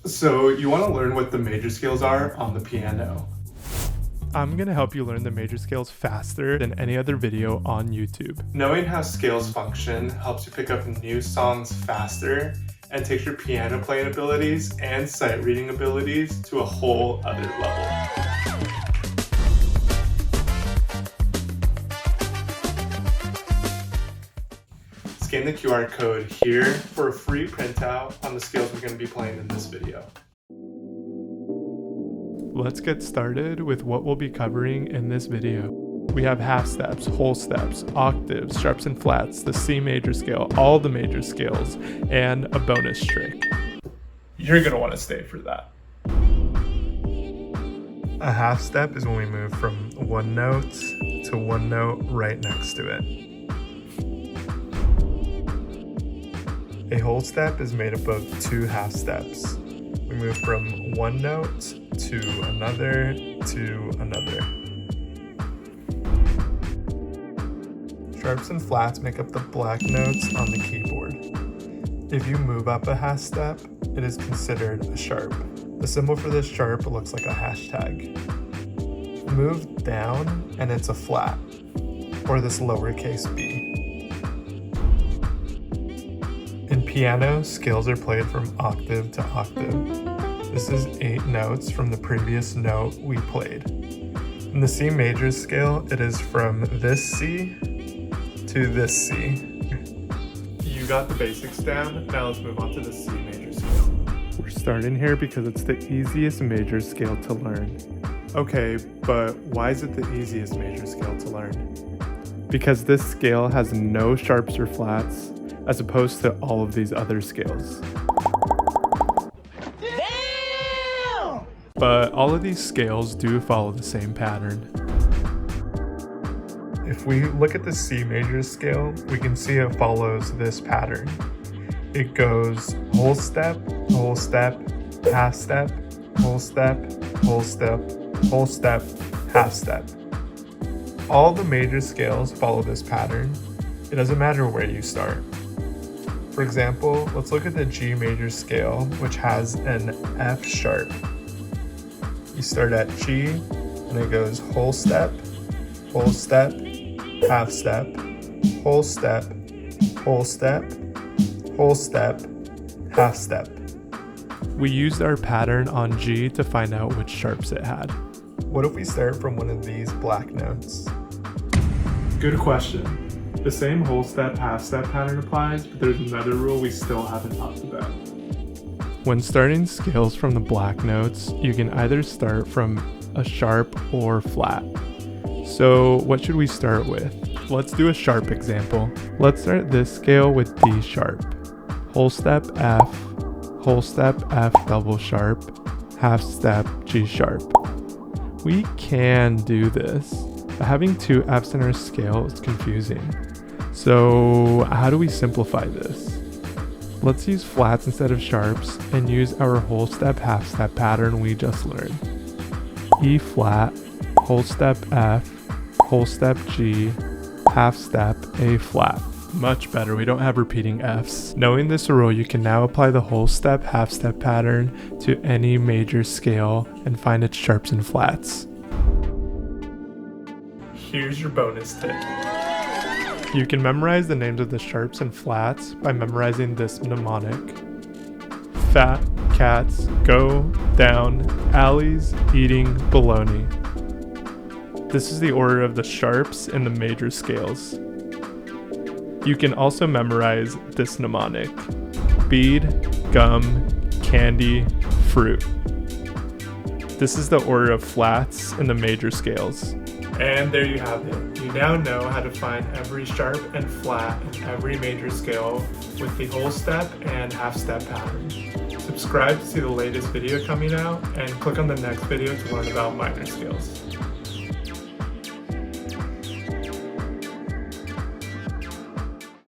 So you want to learn what the major scales are on the piano. I'm going to help you learn the major scales faster than any other video on YouTube. Knowing how scales function helps you pick up new songs faster and takes your piano playing abilities and sight reading abilities to a whole other level. Scan the QR code here for a free printout on the scales we're going to be playing in this video. Let's get started with what we'll be covering in this video. We have half steps, whole steps, octaves, sharps and flats, the C major scale, all the major scales, and a bonus trick. You're going to want to stay for that. A half step is when we move from one note to one note right next to it. A whole step is made up of two half steps. We move from one note to another to another. Sharps and flats make up the black notes on the keyboard. If you move up a half step, it is considered a sharp. The symbol for this sharp looks like a hashtag. Move down and it's a flat, or this lowercase b. In piano, scales are played from octave to octave. This is 8 notes from the previous note we played. In the C major scale, it is from this C to this C. You got the basics down, now let's move on to the C major scale. We're starting here because it's the easiest major scale to learn. Okay, but why is it the easiest major scale to learn? Because this scale has no sharps or flats, as opposed to all of these other scales. Damn! But all of these scales do follow the same pattern. If we look at the C major scale, we can see it follows this pattern. It goes whole step, half step, whole step, whole step, whole step, half step. All the major scales follow this pattern. It doesn't matter where you start. For example, let's look at the G major scale, which has an F sharp. You start at G, and it goes whole step, half step, whole step, whole step, whole step, half step. We used our pattern on G to find out which sharps it had. What if we start from one of these black notes? Good question. The same whole step, half step pattern applies, but there's another rule we still haven't talked about. When starting scales from the black notes, you can either start from a sharp or flat. So what should we start with? Let's do a sharp example. Let's start this scale with D sharp. Whole step F double sharp, half step G sharp. We can do this, but having two Fs in our scale is confusing. So how do we simplify this? Let's use flats instead of sharps and use our whole step, half step pattern we just learned. E flat, whole step F, whole step G, half step A flat. Much better, we don't have repeating Fs. Knowing this rule, you can now apply the whole step, half step pattern to any major scale and find its sharps and flats. Here's your bonus tip. You can memorize the names of the sharps and flats by memorizing this mnemonic. Fat cats go down alleys eating bologna. This is the order of the sharps in the major scales. You can also memorize this mnemonic. Bead, gum, candy, fruit. This is the order of flats in the major scales. And there you have it. You now know how to find every sharp and flat in every major scale with the whole step and half step pattern. Subscribe to see the latest video coming out and click on the next video to learn about minor scales.